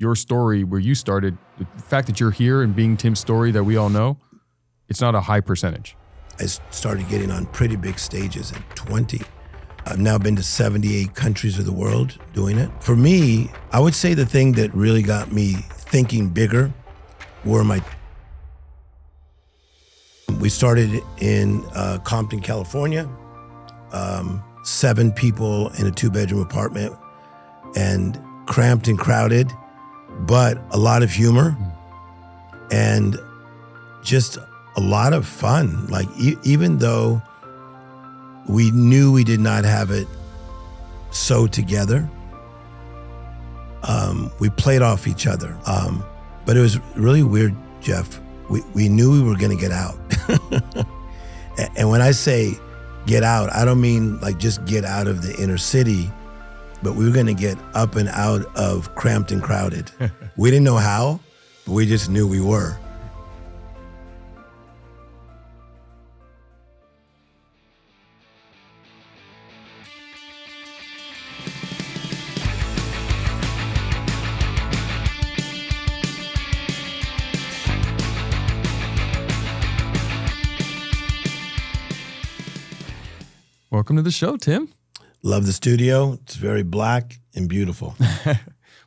your story where you started, the fact that you're here and being Tim Storey that we all know, it's not a high percentage. I started getting on pretty big stages at 20. I've now been to 78 countries of the world doing it. For me, I would say the thing that really got me thinking bigger were we started in Compton, California, 7 people in a 2-bedroom apartment, and cramped and crowded, but a lot of humor and just a lot of fun. Like even though we knew we did not have it so together, we played off each other. But it was really weird, Jeff. We knew we were gonna get out. And when I say get out, I don't mean like just get out of the inner city, but we were gonna get up and out of cramped and crowded. We didn't know how, but we just knew we were. Welcome to the show, Tim. Love the studio. It's very black and beautiful.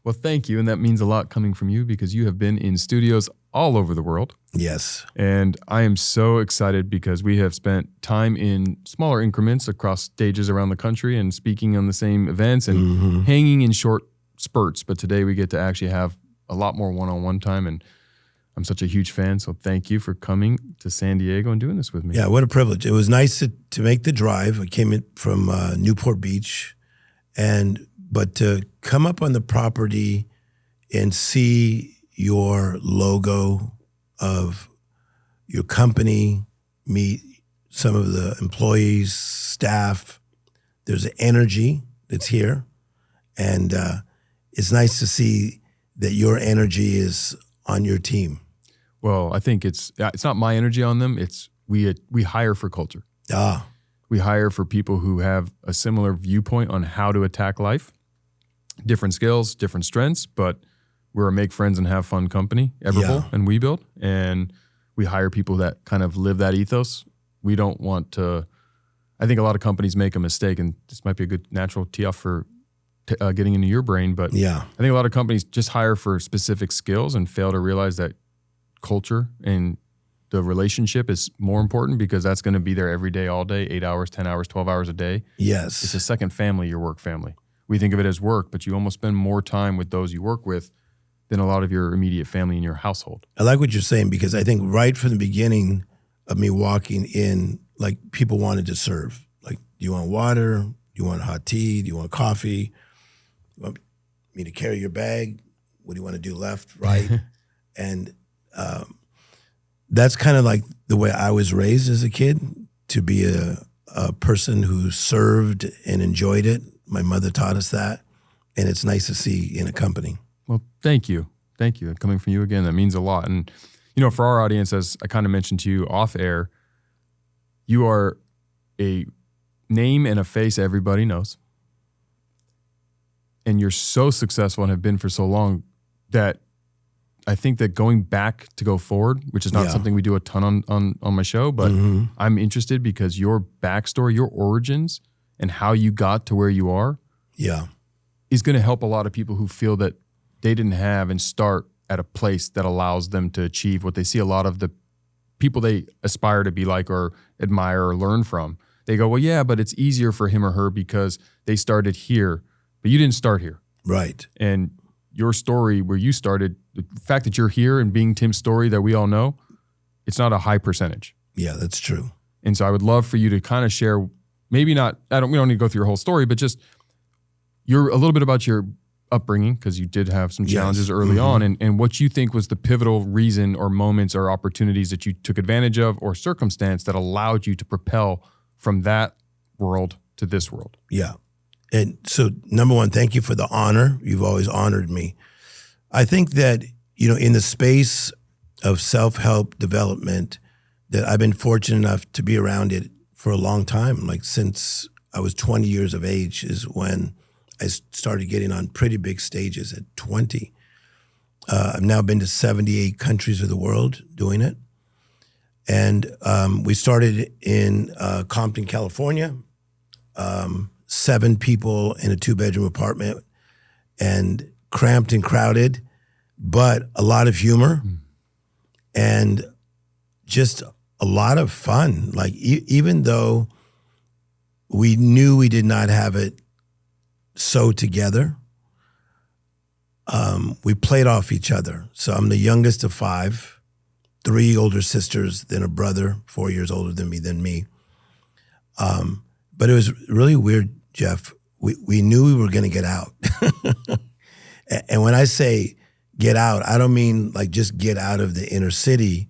Well, thank you. And that means a lot coming from you because you have been in studios all over the world. Yes. And I am so excited because we have spent time in smaller increments across stages around the country and speaking on the same events and hanging in short spurts. But today we get to actually have a lot more one-on-one time. And I'm such a huge fan, so thank you for coming to San Diego and doing this with me. Yeah, what a privilege. It was nice to make the drive. I came in from Newport Beach, but to come up on the property and see your logo of your company, meet some of the employees, staff, there's an energy that's here. And it's nice to see that your energy is on your team. Well, I think it's not my energy on them. It's we hire for culture. We hire for people who have a similar viewpoint on how to attack life, different skills, different strengths, but we're a make friends and have fun company, Everbull and We Build, and we hire people that kind of live that ethos. We don't want to. I think a lot of companies make a mistake, and this might be a good natural tee off for getting into your brain, but I think a lot of companies just hire for specific skills and fail to realize that culture and the relationship is more important because that's going to be there every day, all day, 8 hours, 10 hours, 12 hours a day. Yes. It's a second family, your work family. We think of it as work, but you almost spend more time with those you work with than a lot of your immediate family in your household. I like what you're saying because I think right from the beginning of me walking in, like people wanted to serve. Like, do you want water? Do you want hot tea? Do you want coffee? You want me to carry your bag? What do you want to do, left, right? And that's kind of like the way I was raised as a kid, to be a person who served and enjoyed it. My mother taught us that, and it's nice to see in a company. Well, thank you. Thank you. Coming from you again, that means a lot. And, you know, for our audience, as I kind of mentioned to you off air, you are a name and a face everybody knows. And you're so successful and have been for so long that I think that going back to go forward, which is not something we do a ton on my show, but I'm interested because your backstory, your origins, and how you got to where you are is going to help a lot of people who feel that they didn't have and start at a place that allows them to achieve what they see a lot of the people they aspire to be like or admire or learn from. They go, well, yeah, but it's easier for him or her because they started here, but you didn't start here. Right. And your story where you started, the fact that you're here and being Tim Storey that we all know, it's not a high percentage. Yeah, that's true. And so I would love for you to kind of share, maybe not, we don't need to go through your whole story, but just a little bit about your upbringing, because you did have some challenges early on, and what you think was the pivotal reason or moments or opportunities that you took advantage of or circumstance that allowed you to propel from that world to this world. Yeah. And so, number one, thank you for the honor. You've always honored me. I think that, you know, in the space of self-help development, that I've been fortunate enough to be around it for a long time. Like since I was 20 years of age is when I started getting on pretty big stages at 20. I've now been to 78 countries of the world doing it. And we started in Compton, California, 7 people in a 2-bedroom apartment, and cramped and crowded, but a lot of humor and just a lot of fun. Like even though we knew we did not have it so together, we played off each other. So I'm the youngest of 5, 3 older sisters, then a brother 4 years older than me. But it was really weird, Jeff. We knew we were going to get out. And when I say get out, I don't mean like just get out of the inner city,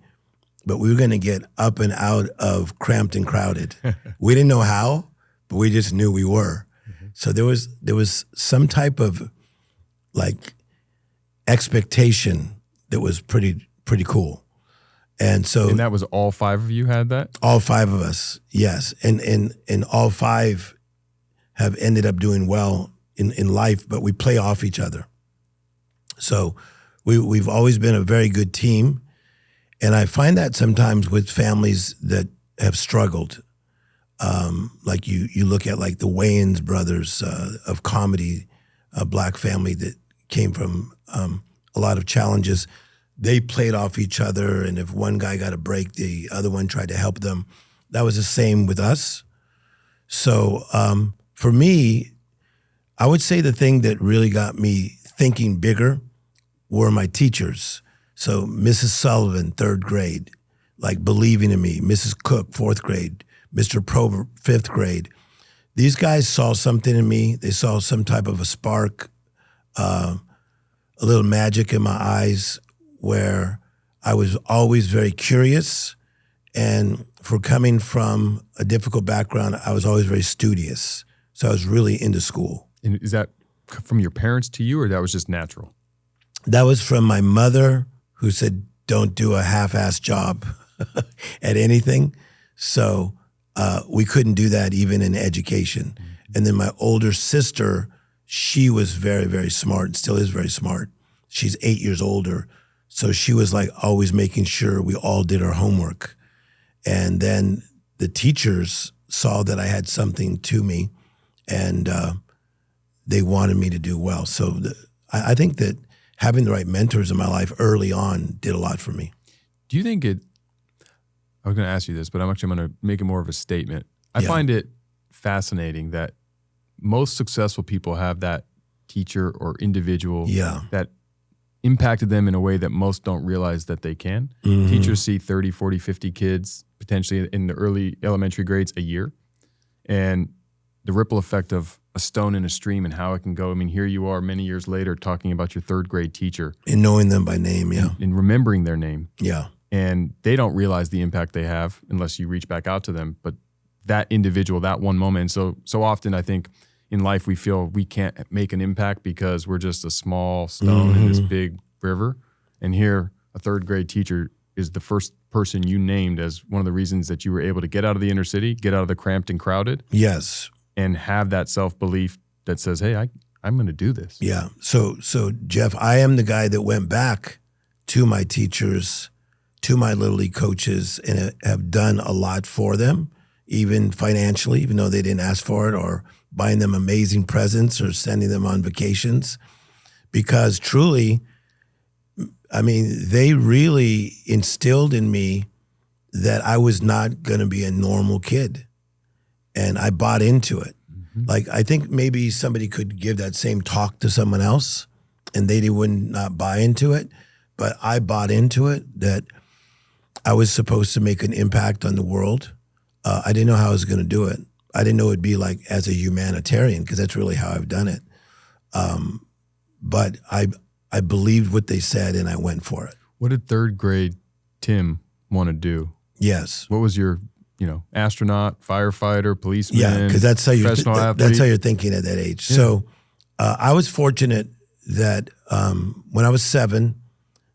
but we were going to get up and out of cramped and crowded. We didn't know how, but we just knew we were. Mm-hmm. So there was some type of like expectation that was pretty cool. And so, and that was all 5 of you had that? All 5 of us, yes. And all 5 have ended up doing well in life, but we play off each other. So we've always been a very good team. And I find that sometimes with families that have struggled, like you look at like the Wayans brothers of comedy, a Black family that came from a lot of challenges. They played off each other, and if one guy got a break, the other one tried to help them. That was the same with us. So for me, I would say the thing that really got me thinking bigger were my teachers. So Mrs. Sullivan, 3rd grade, like believing in me. Mrs. Cook, 4th grade. Mr. Prober, 5th grade. These guys saw something in me. They saw some type of a spark, a little magic in my eyes, where I was always very curious. And for coming from a difficult background, I was always very studious. So I was really into school. And is that from your parents to you, or that was just natural? That was from my mother, who said, don't do a half-assed job at anything. So we couldn't do that even in education. Mm-hmm. And then my older sister, she was very, very smart and still is very smart. She's 8 years older. So she was like always making sure we all did our homework. And then the teachers saw that I had something to me, and they wanted me to do well. So I think that having the right mentors in my life early on did a lot for me. Do you think I was going to ask you this, but I'm going to make it more of a statement. I find it fascinating that most successful people have that teacher or individual that impacted them in a way that most don't realize that they can. Mm-hmm. Teachers see 30, 40, 50 kids potentially in the early elementary grades a year. And the ripple effect of a stone in a stream and how it can go. I mean, here you are many years later talking about your 3rd grade teacher. And knowing them by name, and remembering their name. Yeah. And they don't realize the impact they have unless you reach back out to them. But that individual, that one moment. So often I think in life we feel we can't make an impact because we're just a small stone in this big river. And here a 3rd grade teacher is the first person you named as one of the reasons that you were able to get out of the inner city, get out of the cramped and crowded. Yes. And have that self-belief that says, hey, I'm going to do this. Yeah. So Jeff, I am the guy that went back to my teachers, to my Little League coaches, and have done a lot for them, even financially, even though they didn't ask for it, or buying them amazing presents or sending them on vacations. Because truly, I mean, they really instilled in me that I was not going to be a normal kid. And I bought into it. Mm-hmm. Like, I think maybe somebody could give that same talk to someone else and they would not buy into it. But I bought into it, that I was supposed to make an impact on the world. I didn't know how I was going to do it. I didn't know it'd be like as a humanitarian, because that's really how I've done it. But I believed what they said and I went for it. What did 3rd grade Tim want to do? Yes. What was your, astronaut, firefighter, policeman, because that's how professional athlete? That's how you're thinking at that age. Yeah. So I was fortunate that when I was 7,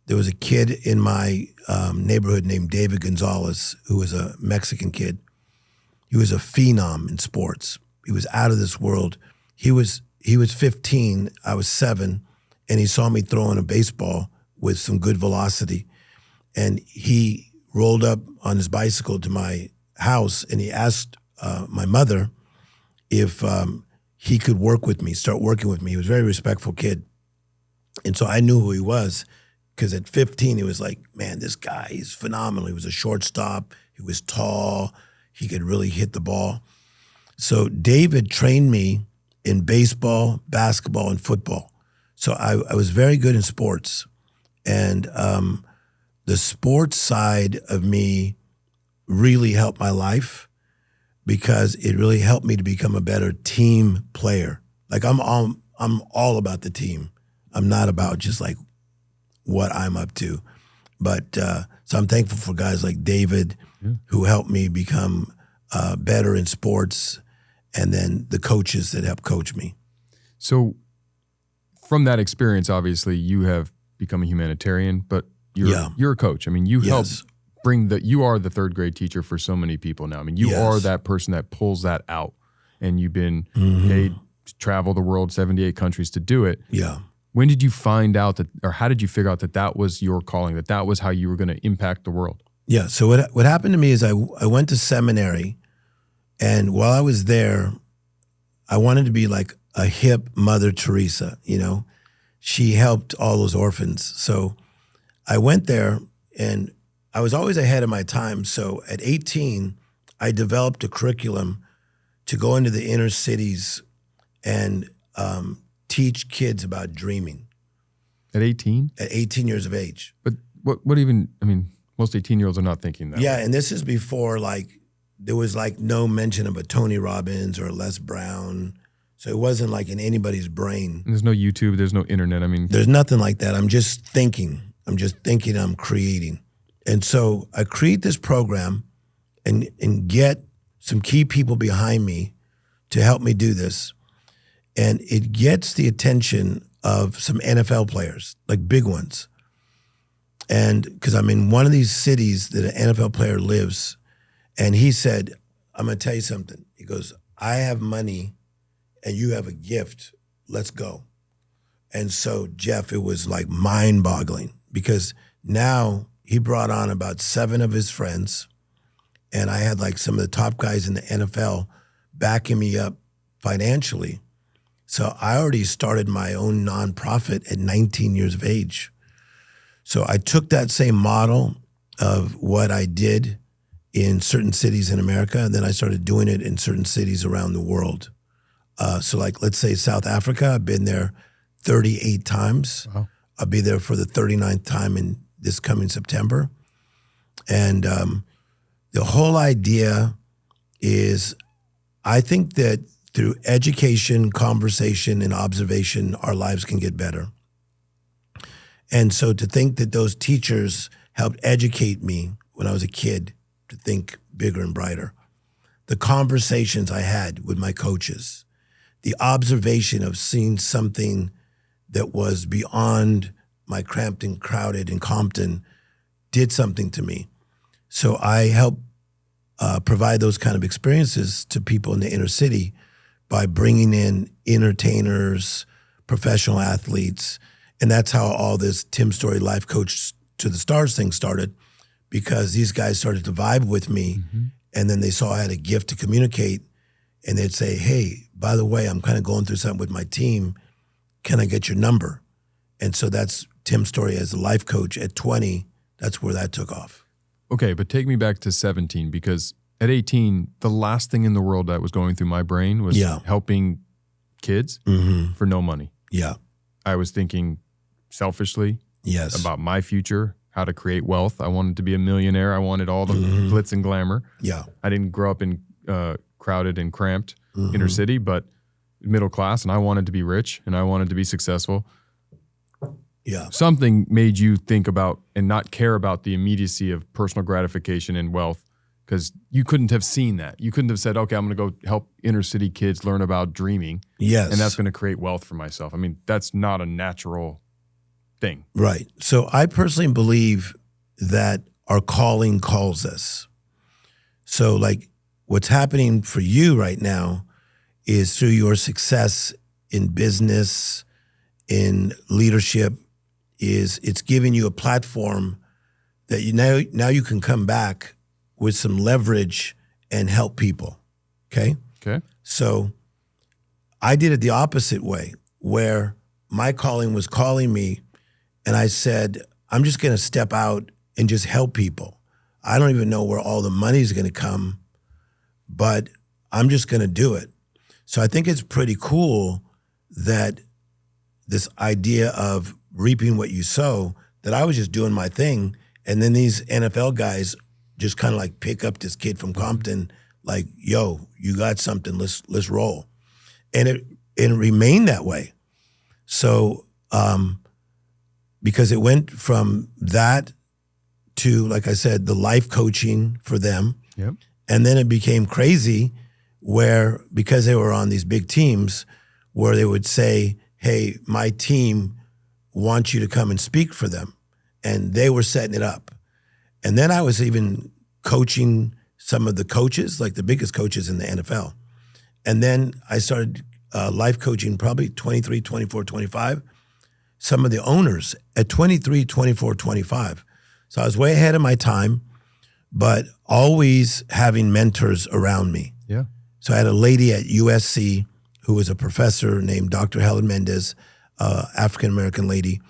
there was a kid in my neighborhood named David Gonzalez, who was a Mexican kid. He was a phenom in sports. He was out of this world. He was 15, I was 7, and he saw me throwing a baseball with some good velocity. And he rolled up on his bicycle to my house, and he asked my mother if he could work with me, start working with me. He was a very respectful kid. And so I knew who he was, because at 15, he was like, man, this guy, he's phenomenal. He was a shortstop. He was tall. He could really hit the ball. So David trained me in baseball, basketball, and football. So I was very good in sports. And the sports side of me really helped my life, because it really helped me to become a better team player. Like I'm all about the team. I'm not about just like what I'm up to. But so I'm thankful for guys like David who helped me become better in sports, and then the coaches that helped coach me. So from that experience, obviously you have become a humanitarian, but you're a coach. I mean, you help bring you are the third grade teacher for so many people now. I mean, you are that person that pulls that out, and you've been paid to travel the world, 78 countries to do it. Yeah. When did you find out that, or how did you figure out that that was your calling, that that was how you were going to impact the world? Yeah. So what happened to me is I went to seminary, and while I was there, I wanted to be like a hip Mother Teresa, you know. She helped all those orphans. So I went there, and I was always ahead of my time. So at 18, I developed a curriculum to go into the inner cities and teach kids about dreaming. At 18? At 18 years of age. But what even, I mean, most 18-year-olds are not thinking that. Yeah, and this is before, like, there was like no mention of a Tony Robbins or a Les Brown. So it wasn't like in anybody's brain. And there's no YouTube, there's no internet. I mean, there's nothing like that. I'm just thinking, I'm creating. And so I create this program and get some key people behind me to help me do this. And it gets the attention of some NFL players, like big ones. And because I'm in one of these cities that an NFL player lives, and he said, I'm going to tell you something. He goes, I have money and you have a gift. Let's go. And so, Jeff, it was like mind-boggling, because now he brought on about 7 of his friends, and I had like some of the top guys in the NFL backing me up financially. So I already started my own nonprofit at 19 years of age. So I took that same model of what I did in certain cities in America, and then I started doing it in certain cities around the world. So like, let's say South Africa, I've been there 38 times. Wow. I'll be there for the 39th time in this coming September. And the whole idea is, I think that through education, conversation, and observation, our lives can get better. And so to think that those teachers helped educate me when I was a kid to think bigger and brighter, the conversations I had with my coaches, the observation of seeing something that was beyond my cramped and crowded in Compton did something to me. So I help provide those kind of experiences to people in the inner city by bringing in entertainers, professional athletes. And that's how all this Tim Storey Life Coach to the Stars thing started, because these guys started to vibe with me, and then they saw I had a gift to communicate, and they'd say, hey, by the way, I'm kind of going through something with my team. Can I get your number? And so that's Tim Storey as a life coach at 20. That's where that took off. Okay, but take me back to 17, because at 18, the last thing in the world that was going through my brain was helping kids for no money. Yeah. I was thinking selfishly about my future, how to create wealth. I wanted to be a millionaire. I wanted all the glitz and glamour. Yeah. I didn't grow up in crowded and cramped inner city, but middle class, and I wanted to be rich and I wanted to be successful. Yeah. Something made you think about and not care about the immediacy of personal gratification and wealth, because you couldn't have seen that. You couldn't have said, okay, I'm going to go help inner city kids learn about dreaming. Yes. And that's going to create wealth for myself. I mean, that's not a natural thing. Right. So I personally believe that our calling calls us. So like what's happening for you right now is through your success in business, in leadership, is it's giving you a platform that now you can come back with some leverage and help people. Okay? Okay. So I did it the opposite way, where my calling was calling me, and I said, I'm just going to step out and just help people. I don't even know where all the money's going to come, but I'm just going to do it. So I think it's pretty cool that this idea of reaping what you sow, that I was just doing my thing, and then these NFL guys just kind of like pick up this kid from Compton, like, yo, you got something, let's roll. And it remained that way. So because it went from that to, like I said, the life coaching for them. Yep. And then it became crazy where, because they were on these big teams, where they would say, hey, my team wants you to come and speak for them. And they were setting it up. And then I was even coaching some of the coaches, like the biggest coaches in the NFL. And then I started life coaching probably 23, 24, 25. Some of the owners at 23, 24, 25. So I was way ahead of my time, but always having mentors around me. Yeah. So I had a lady at USC who was a professor named Dr. Helen Mendez, African-American lady,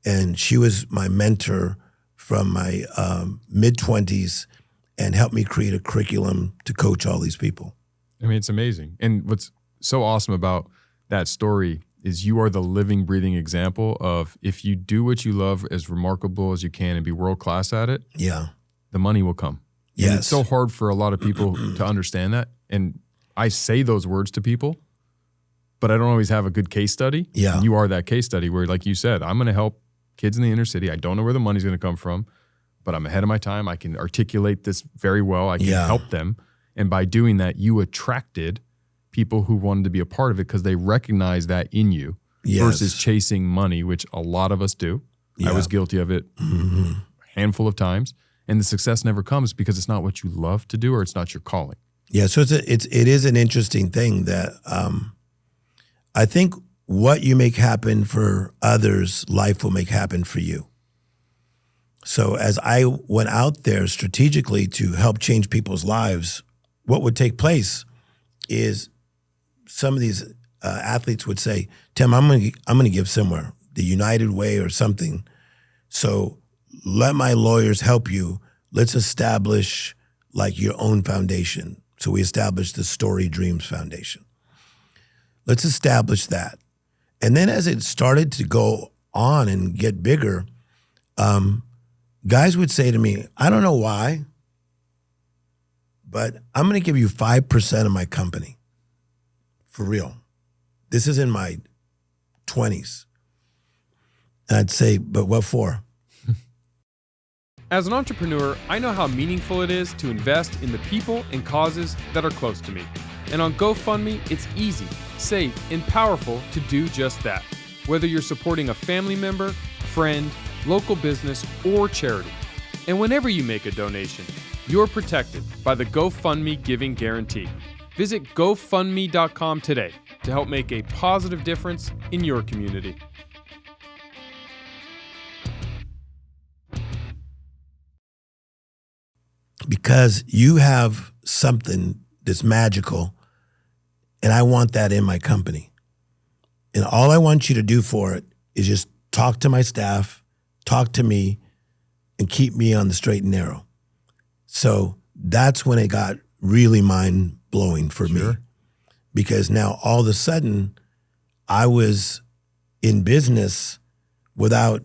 and she was my mentor from my mid-20s and helped me create a curriculum to coach all these people. I mean, it's amazing. And what's so awesome about that story is you are the living, breathing example of, if you do what you love as remarkable as you can and be world-class at it, yeah, the money will come. Yes. And it's so hard for a lot of people to understand that. And I say those words to people, but I don't always have a good case study. Yeah. And you are that case study where, like you said, I'm going to help kids in the inner city. I don't know where the money's going to come from, but I'm ahead of my time. I can articulate this very well. I can help them. And by doing that, you attracted people who wanted to be a part of it because they recognize that in you versus chasing money, which a lot of us do. Yeah. I was guilty of it a handful of times. And the success never comes because it's not what you love to do or it's not your calling. Yeah, so it is an interesting thing that I think what you make happen for others, life will make happen for you. So as I went out there strategically to help change people's lives, what would take place is some of these athletes would say, Tim, I'm going to give somewhere, the United Way or something. So let my lawyers help you. Let's establish like your own foundation. So we established the Story Dreams Foundation. Let's establish that. And then as it started to go on and get bigger, guys would say to me, I don't know why, but I'm going to give you 5% of my company. For real. This is in my 20s. And I'd say, but what for? As an entrepreneur, I know how meaningful it is to invest in the people and causes that are close to me. And on GoFundMe, it's easy, safe, and powerful to do just that. Whether you're supporting a family member, friend, local business, or charity. And whenever you make a donation, you're protected by the GoFundMe Giving Guarantee. Visit GoFundMe.com today to help make a positive difference in your community. Because you have something that's magical, and I want that in my company. And all I want you to do for it is just talk to my staff, talk to me, and keep me on the straight and narrow. So that's when it got really mind-blowing for me. Because now all of a sudden, I was in business without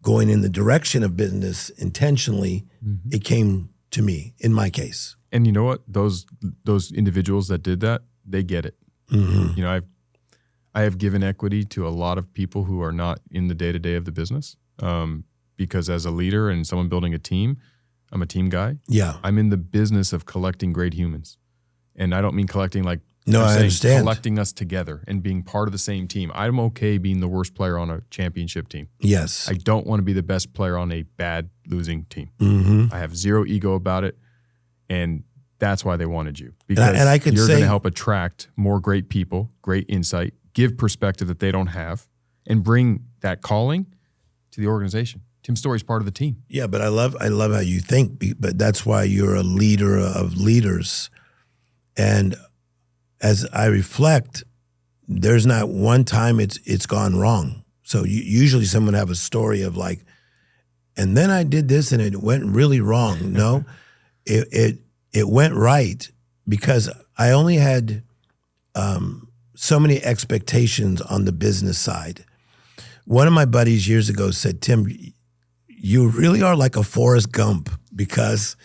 going in the direction of business intentionally. Mm-hmm. It came to me, in my case. And you know what? Those individuals that did that, they get it. Mm-hmm. You know, I have given equity to a lot of people who are not in the day-to-day of the business because as a leader and someone building a team, I'm a team guy. Yeah. I'm in the business of collecting great humans. And I don't mean collecting like, no, I understand. Collecting us together and being part of the same team. I'm okay being the worst player on a championship team. Yes. I don't want to be the best player on a bad losing team. Mm-hmm. I have zero ego about it. And that's why they wanted you. Because and I could you're say, going to help attract more great people, great insight, give perspective that they don't have, and bring that calling to the organization. Tim Storey's part of the team. Yeah, but I love how you think, but that's why you're a leader of leaders. And as I reflect, there's not one time it's gone wrong. So usually someone have a story of like, and then I did this and it went really wrong. No, it went right because I only had so many expectations on the business side. One of my buddies years ago said, Tim, you really are like a Forrest Gump, because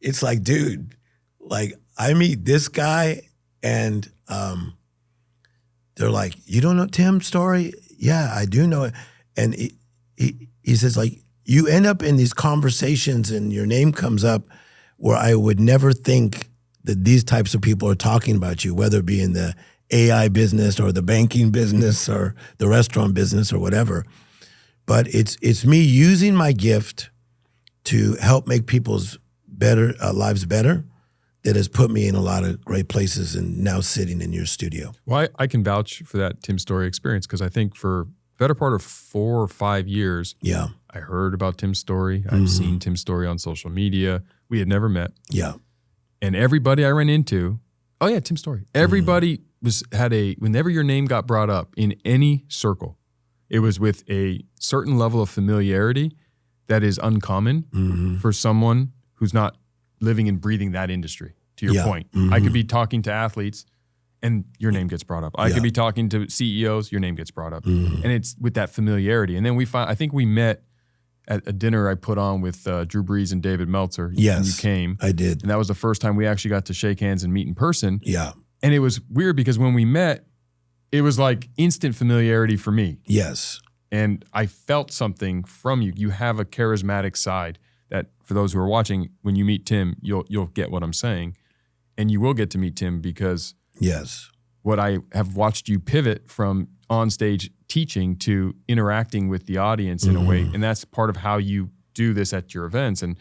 it's like, dude, like I meet this guy and they're like, you don't know Tim Storey? Yeah, I do know it. And he says, like, you end up in these conversations and your name comes up where I would never think that these types of people are talking about you, whether it be in the AI business or the banking business or the restaurant business or whatever. But it's me using my gift to help make people's lives better that has put me in a lot of great places and now sitting in your studio. Well, I can vouch for that Tim Storey experience because I think for the better part of 4 or 5 years, yeah, I heard about Tim Storey. I've seen Tim Storey on social media. We had never met. Yeah. And everybody I ran into, oh yeah, Tim Storey. Everybody whenever your name got brought up in any circle, it was with a certain level of familiarity that is uncommon for someone who's not living and breathing that industry, to your point. I could be talking to athletes and your name gets brought up. I could be talking to CEOs, your name gets brought up. And it's with that familiarity. And then I think we met at a dinner I put on with Drew Brees and David Meltzer. Yes, you came. I did. And that was the first time we actually got to shake hands and meet in person. Yeah. And it was weird because when we met, it was like instant familiarity for me. Yes. And I felt something from you. You have a charismatic side that, for those who are watching, when you meet Tim, you'll get what I'm saying. And you will get to meet Tim because what I have watched you pivot from on stage teaching to interacting with the audience in a way. And that's part of how you do this at your events. And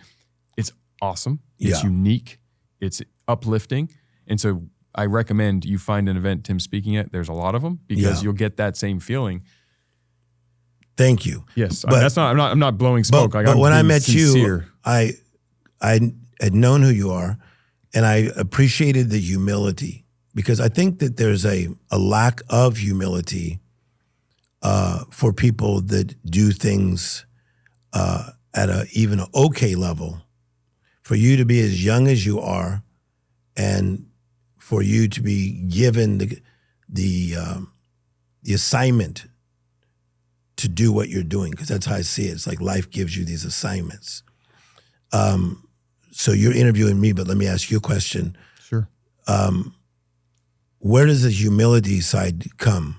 it's awesome. It's unique. It's uplifting. And so I recommend you find an event Tim's speaking at. There's a lot of them because you'll get that same feeling. Thank you. Yes, but I'm not blowing smoke. But when I met sincere. You, I had known who you are, and I appreciated the humility, because I think that there's a lack of humility for people that do things at even an okay level. For you to be as young as you are, and for you to be given the assignment to do what you're doing, because that's how I see it. It's like life gives you these assignments. So you're interviewing me, but let me ask you a question. Sure. Where does the humility side come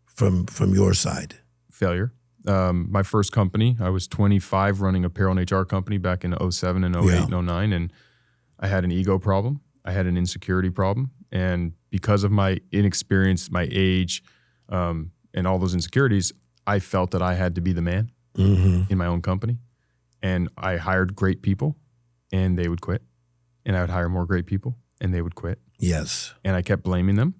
from your side? Failure. My first company, I was 25 running apparel and HR company back in 07 and 08 and 09, and I had an ego problem. I had an insecurity problem. And because of my inexperience, my age, and all those insecurities, I felt that I had to be the man in my own company. And I hired great people and they would quit. And I would hire more great people and they would quit. Yes. And I kept blaming them.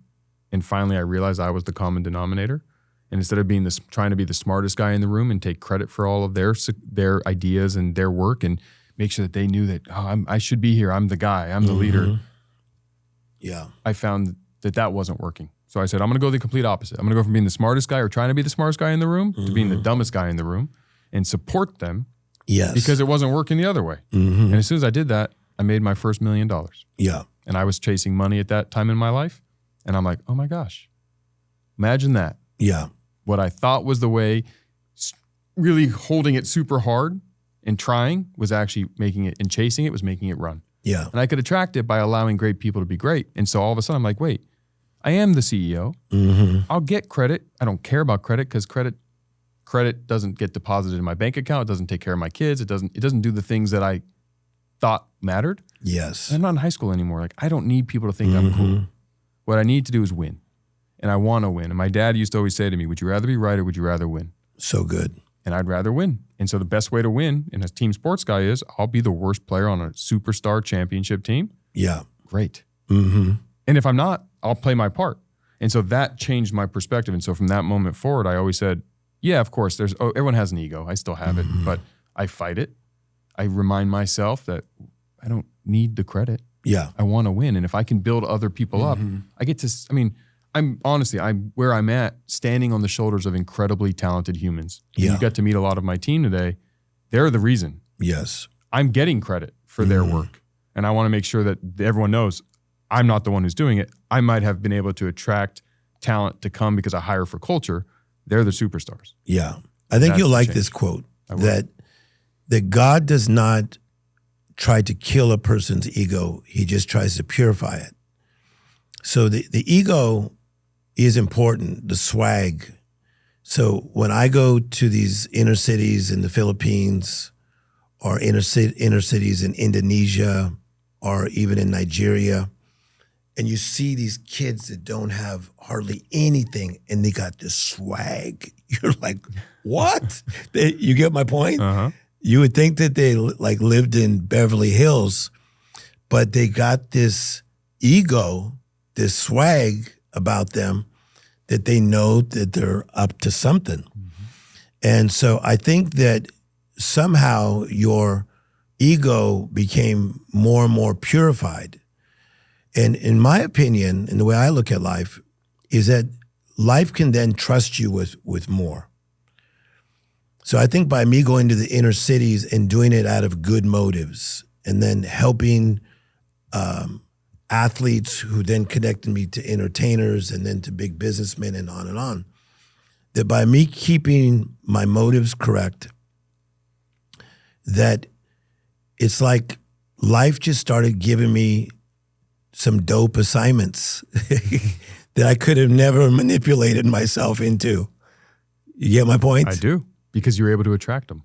And finally I realized I was the common denominator. And instead of being trying to be the smartest guy in the room and take credit for all of their ideas and their work and make sure that they knew that I should be here, I'm the guy, I'm the leader. Yeah. I found that wasn't working. So I said, I'm going to go the complete opposite. I'm going to go from being the smartest guy or trying to be the smartest guy in the room to being the dumbest guy in the room and support them. Yes. Because it wasn't working the other way. And as soon as I did that, I made my first $1 million. Yeah. And I was chasing money at that time in my life. And I'm like, oh my gosh, imagine that. Yeah. What I thought was the way, really holding it super hard and trying, was actually making it, and chasing it was making it run. Yeah. And I could attract it by allowing great people to be great. And so all of a sudden I'm like, wait, I am the CEO. I'll get credit. I don't care about credit because credit doesn't get deposited in my bank account. It doesn't take care of my kids. It doesn't do the things that I thought mattered. Yes. I'm not in high school anymore. Like, I don't need people to think I'm cool. What I need to do is win. And I want to win. And my dad used to always say to me, would you rather be right or would you rather win? So good. And I'd rather win. And so the best way to win in a team sports guy is I'll be the worst player on a superstar championship team. Yeah. Great. And if I'm not, I'll play my part. And so that changed my perspective. And so from that moment forward, I always said, Yeah, of course. Everyone has an ego. I still have it, but I fight it. I remind myself that I don't need the credit. Yeah. I want to win. And if I can build other people up, I get to, I'm where I'm at, standing on the shoulders of incredibly talented humans. Yeah. You got to meet a lot of my team today. They're the reason. Yes. I'm getting credit for their work. And I want to make sure that everyone knows I'm not the one who's doing it. I might have been able to attract talent to come because I hire for culture. They're the superstars. Yeah. I think you'll like this quote, that God does not try to kill a person's ego. He just tries to purify it. So the ego is important, the swag. So when I go to these inner cities in the Philippines or inner cities in Indonesia or even in Nigeria, and you see these kids that don't have hardly anything and they got this swag, you're like, what? You get my point? Uh-huh. You would think that they like lived in Beverly Hills, but they got this ego, this swag about them that they know that they're up to something. And so I think that somehow your ego became more and more purified. And in my opinion, and the way I look at life, is that life can then trust you with more. So I think by me going to the inner cities and doing it out of good motives and then helping athletes who then connected me to entertainers and then to big businessmen and on, that by me keeping my motives correct, that it's like life just started giving me some dope assignments that I could have never manipulated myself into. You get my point? I do, because you're able to attract them.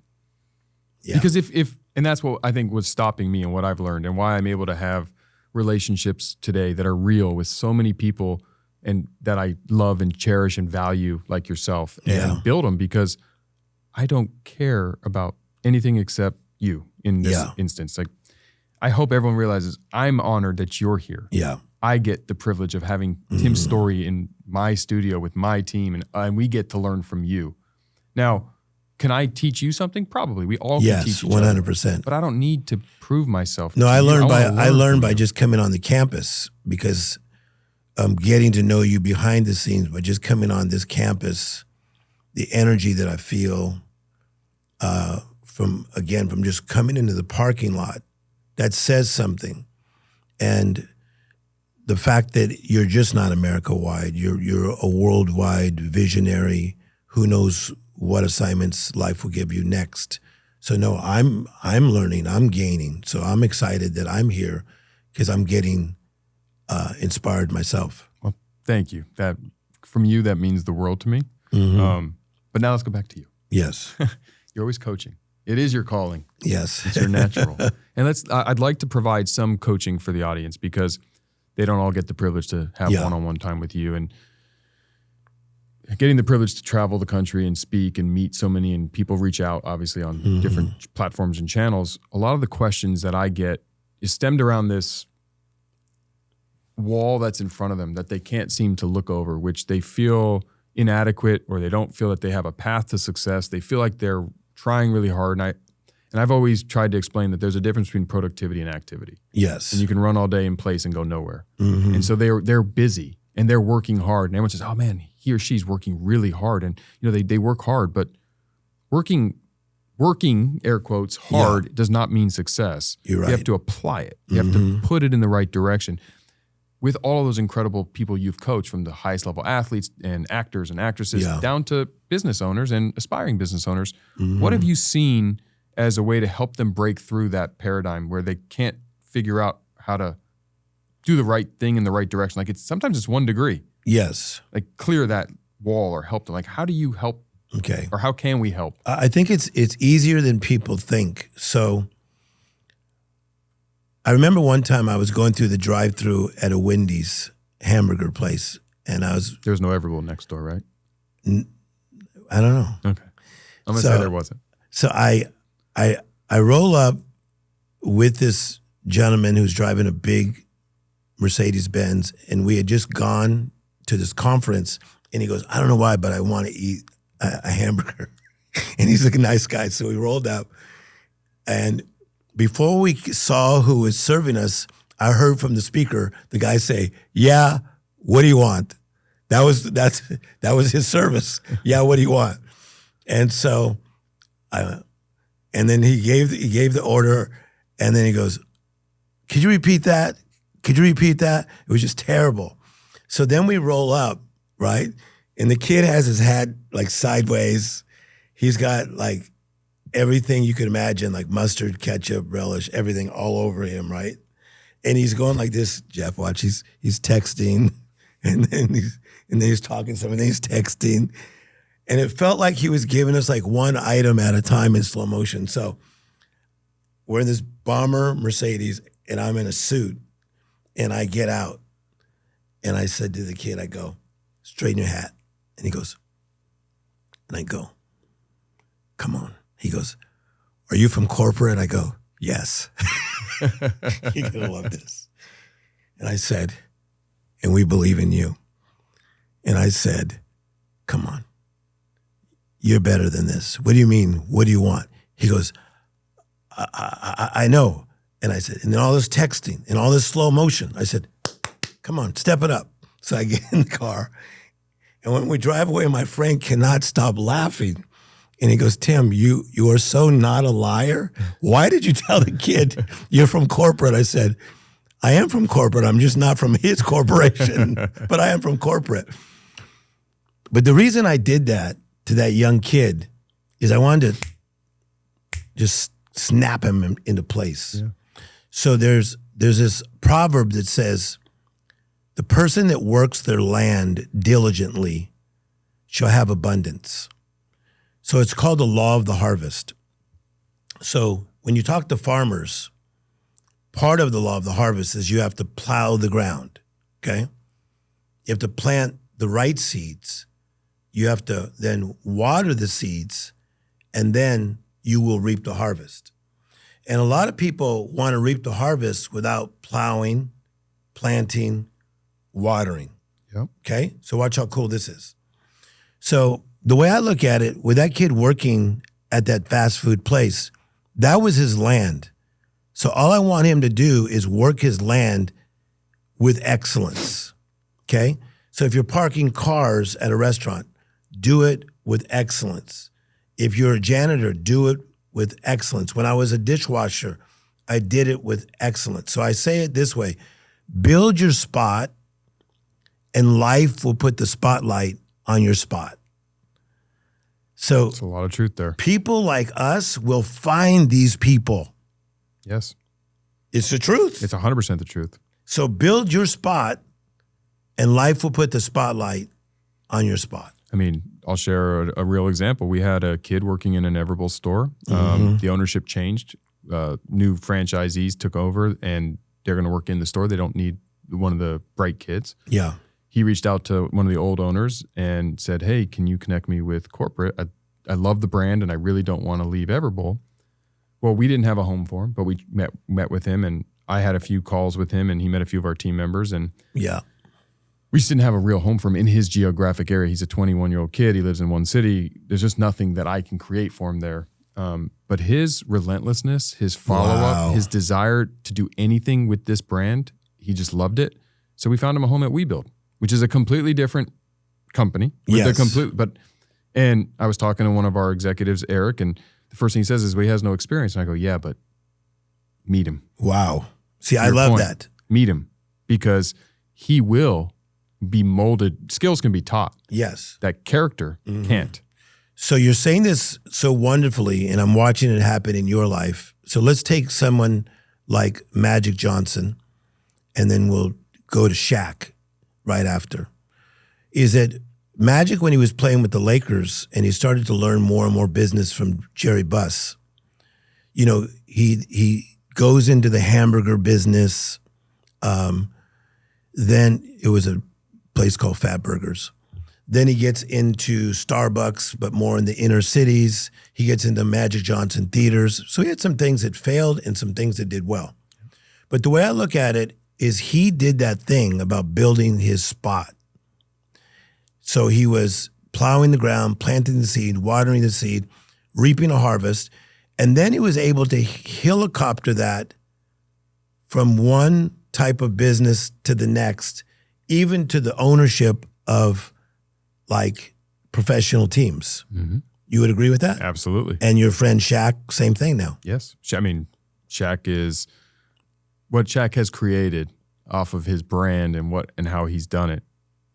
Yeah. Because if and that's what I think was stopping me and what I've learned and why I'm able to have relationships today that are real with so many people and that I love and cherish and value like yourself and build them, because I don't care about anything except you in this instance. Like, I hope everyone realizes I'm honored that you're here. Yeah. I get the privilege of having Tim Storey in my studio with my team, and we get to learn from you. Now, can I teach you something? Probably. We all can teach each 100%. other. But I don't need to prove myself. No, I learned by just coming on the campus, because getting to know you behind the scenes, but just coming on this campus, the energy that I feel from just coming into the parking lot, that says something. And the fact that you're just not America-wide, you're a worldwide visionary who knows what assignments life will give you next. So no, I'm learning, I'm gaining. So I'm excited that I'm here because I'm getting inspired myself. Well, thank you. That from you, that means the world to me. But now let's go back to you. Yes. You're always coaching. It is your calling. Yes. It's your natural. And I'd like to provide some coaching for the audience, because they don't all get the privilege to have one-on-one time with you. And getting the privilege to travel the country and speak and meet so many, and people reach out obviously on different platforms and channels. A lot of the questions that I get is stemmed around this wall that's in front of them that they can't seem to look over, which they feel inadequate, or they don't feel that they have a path to success. They feel like they're trying really hard. And I've always tried to explain that there's a difference between productivity and activity. Yes. And you can run all day in place and go nowhere. And so they're busy and they're working hard. And everyone says, oh man, he or she's working really hard. And they work hard, but working air quotes hard does not mean success. You're right. You have to apply it. You have to put it in the right direction. With all of those incredible people you've coached, from the highest level athletes and actors and actresses down to business owners and aspiring business owners, what have you seen as a way to help them break through that paradigm where they can't figure out how to do the right thing in the right direction? Like, sometimes it's 1 degree. Yes. Like, clear that wall or help them. Like, how do you help? Okay. Or how can we help? I think it's easier than people think. So I remember one time I was going through the drive-thru at a Wendy's hamburger place, and There's no Everbull next door, right? I don't know. Okay. I'm going to say there wasn't. So I roll up with this gentleman who's driving a big Mercedes-Benz, and we had just gone to this conference, and he goes, I don't know why, but I want to eat a hamburger. And he's like a nice guy. So we rolled up. And before we saw who was serving us, I heard from the speaker, the guy say, yeah, what do you want? That was his service. Yeah, what do you want? And so, and then he gave the order, and then he goes, could you repeat that? Could you repeat that? It was just terrible. So then we roll up, right? And the kid has his hat like sideways. He's got like everything you could imagine, like mustard, ketchup, relish, everything all over him, right? And he's going like this, Jeff, watch, he's texting, and then he's talking something, and then he's texting. And it felt like he was giving us like one item at a time in slow motion. So we're in this bomber Mercedes, and I'm in a suit, and I get out, and I said to the kid, I go, straighten your hat. And he goes, and I go, come on. He goes, are you from corporate? I go, yes. You're going to love this. And I said, and we believe in you. And I said, come on. You're better than this. What do you mean? What do you want? He goes, I know. And I said, and then all this texting and all this slow motion. I said, come on, step it up. So I get in the car. And when we drive away, my friend cannot stop laughing. And he goes, Tim, you are so not a liar. Why did you tell the kid you're from corporate? I said, I am from corporate. I'm just not from his corporation, but I am from corporate. But the reason I did that to that young kid is I wanted to just snap him into place. Yeah. So there's this proverb that says, the person that works their land diligently shall have abundance. So it's called the law of the harvest. So when you talk to farmers, part of the law of the harvest is you have to plow the ground, okay? You have to plant the right seeds. You have to then water the seeds, and then you will reap the harvest. And a lot of people want to reap the harvest without plowing, planting, watering. Yep. Okay? So watch how cool this is. So the way I look at it, with that kid working at that fast food place, that was his land. So all I want him to do is work his land with excellence. Okay? So if you're parking cars at a restaurant, do it with excellence. If you're a janitor, do it with excellence. When I was a dishwasher, I did it with excellence. So I say it this way, build your spot, and life will put the spotlight on your spot. So there's a lot of truth there. People like us will find these people. Yes. It's the truth. It's 100% the truth. So build your spot, and life will put the spotlight on your spot. I mean, I'll share a real example. We had a kid working in an Inevitable store. The ownership changed. New franchisees took over, and they're going to work in the store. They don't need one of the bright kids. Yeah. He reached out to one of the old owners and said, hey, can you connect me with corporate? I love the brand, and I really don't want to leave Everbowl. Well, we didn't have a home for him, but we met with him, and I had a few calls with him, and he met a few of our team members. And yeah, we just didn't have a real home for him in his geographic area. He's a 21-year-old kid. He lives in one city. There's just nothing that I can create for him there. But his relentlessness, his follow-up, his desire to do anything with this brand, he just loved it. So we found him a home at WeBuild, which is a completely different company. And I was talking to one of our executives, Eric, and the first thing he says is, well, he has no experience. And I go, yeah, but meet him. Wow. See, I love that. Meet him, because he will be molded. Skills can be taught. Yes. That character can't. So you're saying this so wonderfully, and I'm watching it happen in your life. So let's take someone like Magic Johnson, and then we'll go to Shaq right after. Is that Magic, when he was playing with the Lakers and he started to learn more and more business from Jerry Buss, you know, he goes into the hamburger business. Then it was a place called Fat Burgers. Then he gets into Starbucks, but more in the inner cities. He gets into Magic Johnson theaters. So he had some things that failed and some things that did well. But the way I look at it is he did that thing about building his spot. So he was plowing the ground, planting the seed, watering the seed, reaping a harvest. And then he was able to helicopter that from one type of business to the next, even to the ownership of like professional teams. Mm-hmm. You would agree with that? Absolutely. And your friend Shaq, same thing now. Yes. I mean, Shaq is what Shaq has created off of his brand and how he's done it.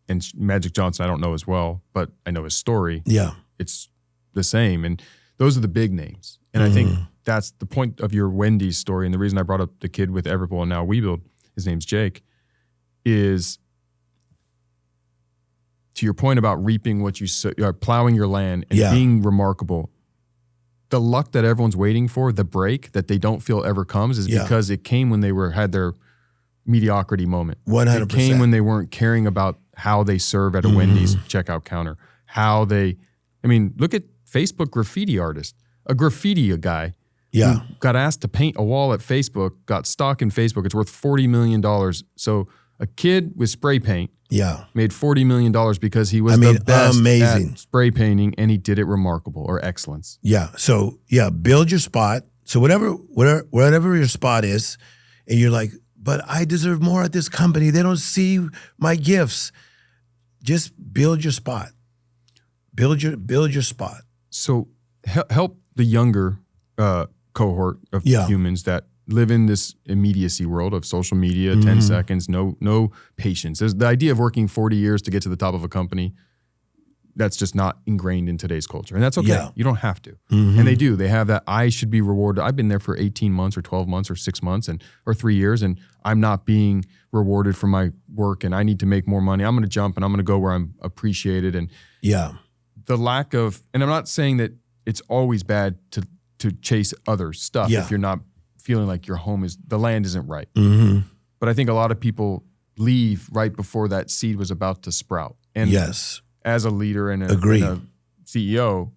And Magic Johnson, I don't know as well, but I know his story. Yeah. It's the same. And those are the big names. And I think that's the point of your Wendy's story. And the reason I brought up the kid with Everbull and now WeBuild, his name's Jake, is to your point about reaping what you sow, plowing your land and being remarkable. The luck that everyone's waiting for, the break that they don't feel ever comes, is because it came when they had their mediocrity moment. 100%. It came when they weren't caring about how they serve at a Wendy's checkout counter. Look at Facebook graffiti artists. A guy who got asked to paint a wall at Facebook, got stock in Facebook. It's worth $40 million. So a kid with spray paint made $40 million because he was the best at spray painting, and he did it remarkable or excellence. Yeah. So build your spot. So whatever your spot is, and you're like, but I deserve more at this company. They don't see my gifts. Just build your spot. Build your spot. So help the younger cohort of humans that live in this immediacy world of social media, 10 seconds, no patience. There's the idea of working 40 years to get to the top of a company. That's just not ingrained in today's culture. And that's okay. Yeah. You don't have to. And they do. They have that I should be rewarded. I've been there for 18 months or 12 months or 6 months or 3 years, and I'm not being rewarded for my work, and I need to make more money. I'm going to jump and I'm going to go where I'm appreciated. And the lack of, and I'm not saying that it's always bad to chase other stuff if you're not feeling like your home the land isn't right. But I think a lot of people leave right before that seed was about to sprout. And as a leader and a CEO,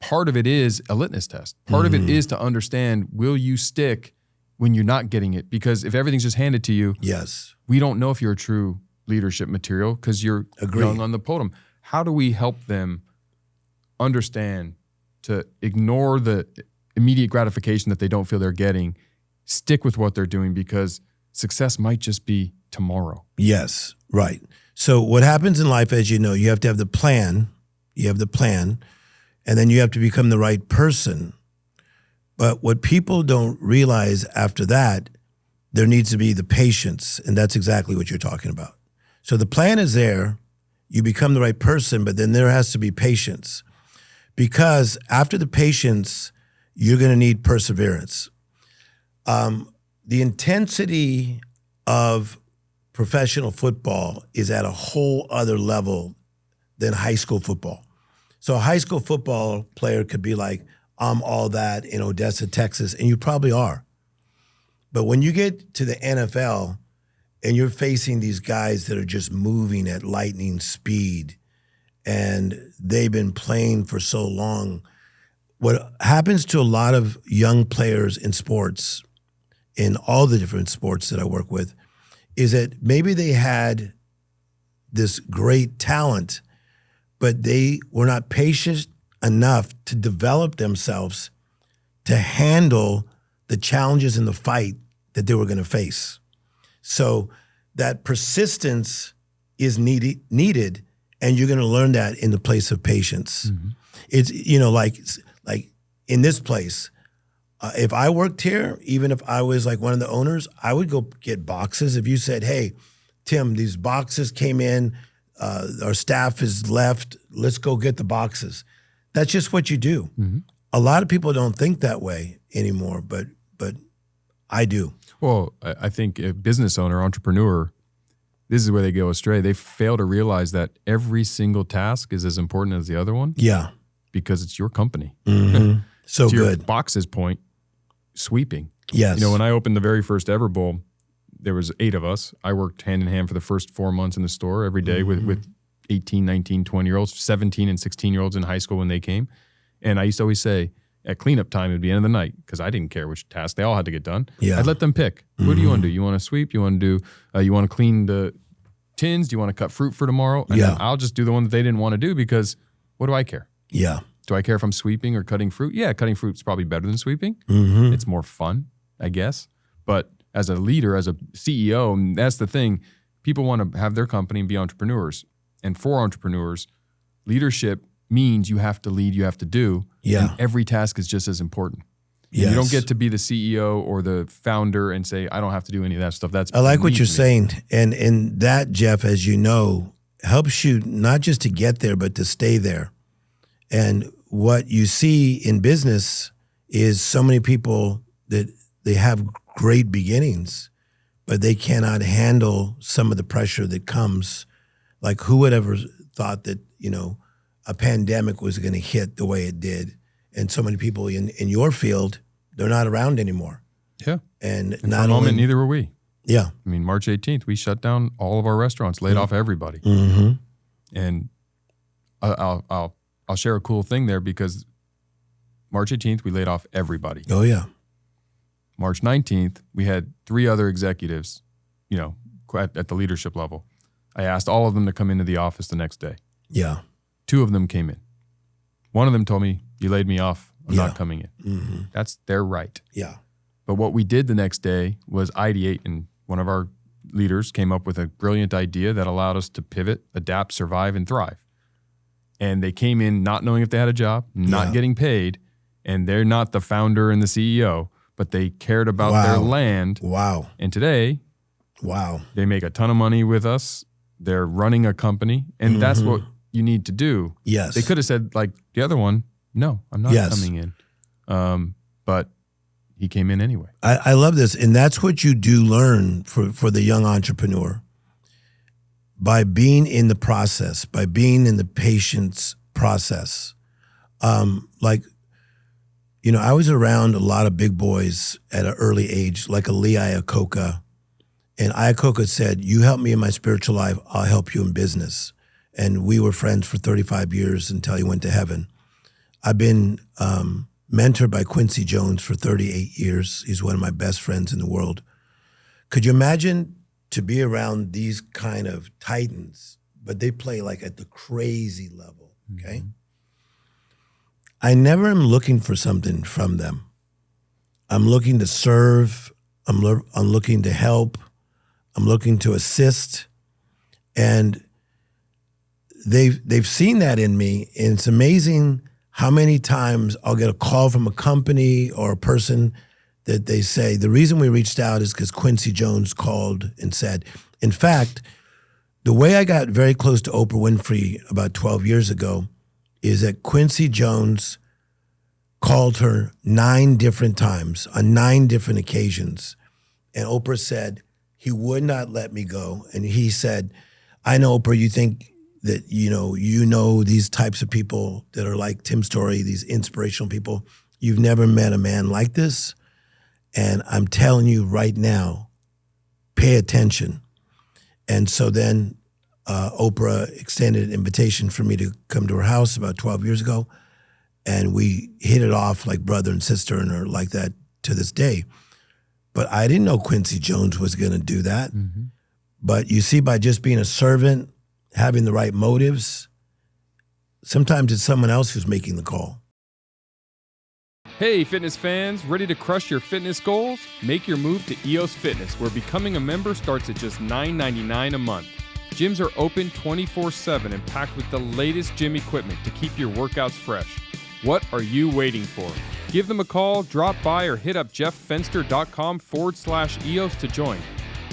part of it is a litmus test. Part of it is to understand, will you stick when you're not getting it? Because if everything's just handed to you, we don't know if you're a true leadership material because you're young on the podium. How do we help them understand to ignore the immediate gratification that they don't feel they're getting, stick with what they're doing, because success might just be tomorrow? Yes, right. So what happens in life, as you know, you have to have the plan. You have the plan, and then you have to become the right person. But what people don't realize after that, there needs to be the patience, and that's exactly what you're talking about. So the plan is there, you become the right person, but then there has to be patience. Because after the patience, you're going to need perseverance. The intensity of professional football is at a whole other level than high school football. So a high school football player could be like, I'm all that in Odessa, Texas, and you probably are. But when you get to the NFL and you're facing these guys that are just moving at lightning speed and they've been playing for so long, what happens to a lot of young players in sports, in all the different sports that I work with, is that maybe they had this great talent, but they were not patient enough to develop themselves to handle the challenges in the fight that they were going to face. So that persistence is needed, and you're going to learn that in the place of patience. It's, like in this place, if I worked here, even if I was like one of the owners, I would go get boxes. If you said, hey, Tim, these boxes came in, our staff is left, let's go get the boxes. That's just what you do. A lot of people don't think that way anymore, but I do. Well, I think a business owner, entrepreneur, this is where they go astray. They fail to realize that every single task is as important as the other one. Yeah. Because it's your company. So to good. Your box's point, sweeping. Yes. You know, when I opened the very first Ever Bowl, there was 8 of us. I worked hand in hand for the first 4 months in the store every day with 18, 19, 20-year-olds, 17 and 16-year-olds in high school when they came. And I used to always say, at cleanup time, it'd be end of the night, because I didn't care which task. They all had to get done. I'd let them pick. What do you want to do? You want to sweep? You want to do, you want to clean the tins? Do you want to cut fruit for tomorrow? And then I'll just do the one that they didn't want to do, because What do I care? Yeah. Do I care if I'm sweeping or cutting fruit? Yeah, cutting fruit's probably better than sweeping. Mm-hmm. It's more fun, I guess. But as a leader, as a CEO, and that's the thing, people want to have their company and be entrepreneurs. And for entrepreneurs, leadership means you have to lead, you have to do. Yeah. And every task is just as important. Yes. You don't get to be the CEO or the founder and say, I don't have to do any of that stuff. That's I like what you're me. saying. And that, Jeff, as you know, helps you not just to get there, but to stay there. And what you see in business is so many people that they have great beginnings, but they cannot handle some of the pressure that comes. Like, who would ever thought that, a pandemic was going to hit the way it did? And so many people in your field, they're not around anymore. Yeah. And for a moment, neither were we. Yeah. I mean, March 18th, we shut down all of our restaurants, laid off everybody. Mm-hmm. And I'll share a cool thing there, because March 18th, we laid off everybody. Oh, yeah. March 19th, we had 3 other executives, at the leadership level. I asked all of them to come into the office the next day. Yeah. 2 of them came in. One of them told me, you laid me off. I'm Yeah. not coming in. Mm-hmm. That's their right. Yeah. But what we did the next day was ideate, and one of our leaders came up with a brilliant idea that allowed us to pivot, adapt, survive, and thrive. And they came in not knowing if they had a job, not getting paid, and they're not the founder and the CEO, but they cared about their land. Wow. And today, they make a ton of money with us. They're running a company, and that's what you need to do. Yes. They could have said, like the other one, no, I'm not coming in. But he came in anyway. I love this. And that's what you do learn for the young entrepreneur. By being in the process, by being in the patience process. I was around a lot of big boys at an early age, like a Lee Iacocca. And Iacocca said, you help me in my spiritual life, I'll help you in business. And we were friends for 35 years until he went to heaven. I've been mentored by Quincy Jones for 38 years. He's one of my best friends in the world. Could you imagine to be around these kind of titans, but they play like at the crazy level, okay? Mm-hmm. I never am looking for something from them. I'm looking to serve. I'm looking to help. I'm looking to assist. And they've seen that in me, and it's amazing how many times I'll get a call from a company or a person that they say, the reason we reached out is because Quincy Jones called and said. In fact, the way I got very close to Oprah Winfrey about 12 years ago is that Quincy Jones called her 9 different times on 9 different occasions. And Oprah said, he would not let me go. And he said, I know, Oprah, you think that, you know these types of people that are like Tim Storey, these inspirational people. You've never met a man like this. And I'm telling you right now, pay attention. And so then Oprah extended an invitation for me to come to her house about 12 years ago. And we hit it off like brother and sister and are like that to this day. But I didn't know Quincy Jones was going to do that. Mm-hmm. But you see, by just being a servant, having the right motives, sometimes it's someone else who's making the call. Hey, fitness fans, ready to crush your fitness goals? Make your move to EOS Fitness, where becoming a member starts at just $9.99 a month. Gyms are open 24/7 and packed with the latest gym equipment to keep your workouts fresh. What are you waiting for? Give them a call, drop by, or hit up jefffenster.com/EOS to join.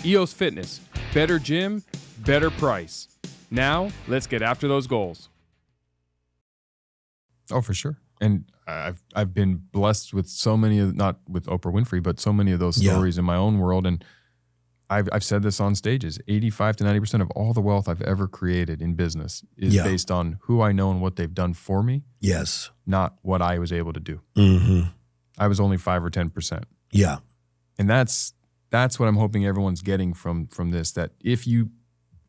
EOS Fitness, better gym, better price. Now, let's get after those goals. Oh, for sure. And I've been blessed with so many of, not with Oprah Winfrey, but so many of those stories in my own world. And I've said this on stages, 85 to 90% of all the wealth I've ever created in business is based on who I know and what they've done for me. Yes. Not what I was able to do. Mm-hmm. I was only 5 or 10%. Yeah. And that's what I'm hoping everyone's getting from this, that if you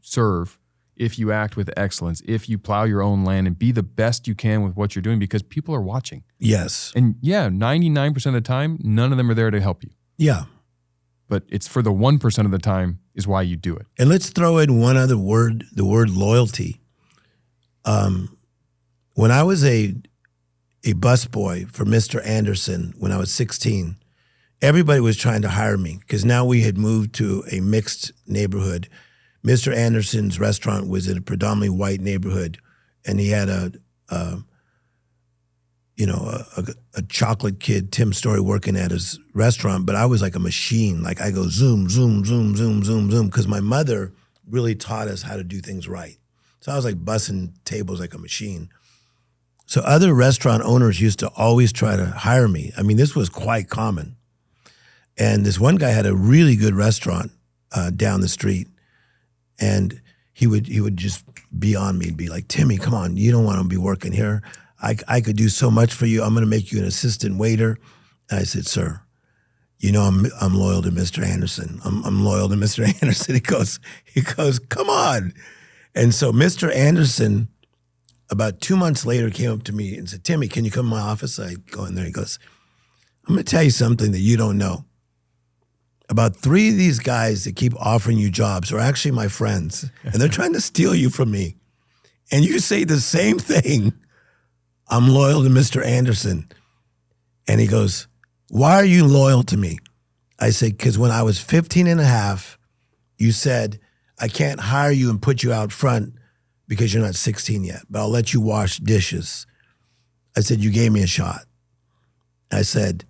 serve, if you act with excellence, if you plow your own land and be the best you can with what you're doing, because people are watching. Yes. And 99% of the time, none of them are there to help you. Yeah. But it's for the 1% of the time is why you do it. And let's throw in one other word, the word loyalty. when I was a busboy for Mr. Anderson when I was 16, everybody was trying to hire me because now we had moved to a mixed neighborhood. Mr. Anderson's restaurant was in a predominantly white neighborhood, and he had a chocolate kid, Tim Storey, working at his restaurant, but I was like a machine. Like I go zoom, zoom, zoom, zoom, zoom, zoom, because my mother really taught us how to do things right. So I was like bussing tables like a machine. So other restaurant owners used to always try to hire me. I mean, this was quite common. And this one guy had a really good restaurant down the street, and he would just be on me and be like, Timmy, come on, you don't want to be working here. I could do so much for you. I'm going to make you an assistant waiter. And I said, sir, you know I'm loyal to Mr. Anderson. I'm loyal to Mr. Anderson. He goes, come on. And so Mr. Anderson, about 2 months later, came up to me and said, Timmy, can you come to my office? I go in there. He goes, I'm going to tell you something that you don't know. About 3 of these guys that keep offering you jobs are actually my friends, and they're trying to steal you from me. And you say the same thing. I'm loyal to Mr. Anderson. And he goes, why are you loyal to me? I said, because when I was 15 and a half, you said, I can't hire you and put you out front because you're not 16 yet, but I'll let you wash dishes. I said, you gave me a shot. I said,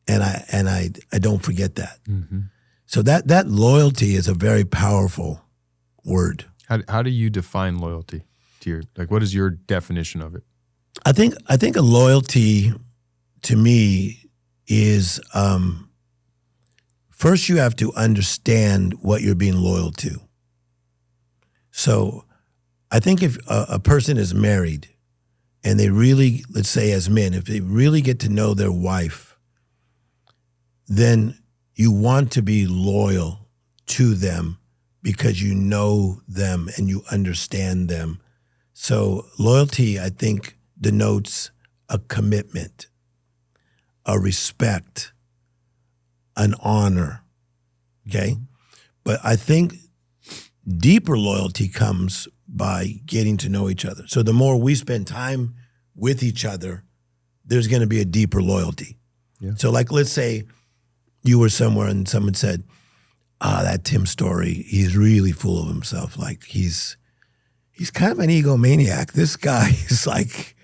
and I don't forget that. Mm-hmm. So that loyalty is a very powerful word. How do you define loyalty to your, like, what is your definition of it? I think a loyalty to me is, first you have to understand what you're being loyal to. So I think if a person is married and they really, let's say as men, if they really get to know their wife, then you want to be loyal to them because you know them and you understand them. So loyalty, I think, denotes a commitment, a respect, an honor, okay? But I think deeper loyalty comes by getting to know each other. So the more we spend time with each other, there's going to be a deeper loyalty. Yeah. So like, let's say you were somewhere and someone said, that Tim Storey, he's really full of himself. Like he's kind of an egomaniac. This guy is like,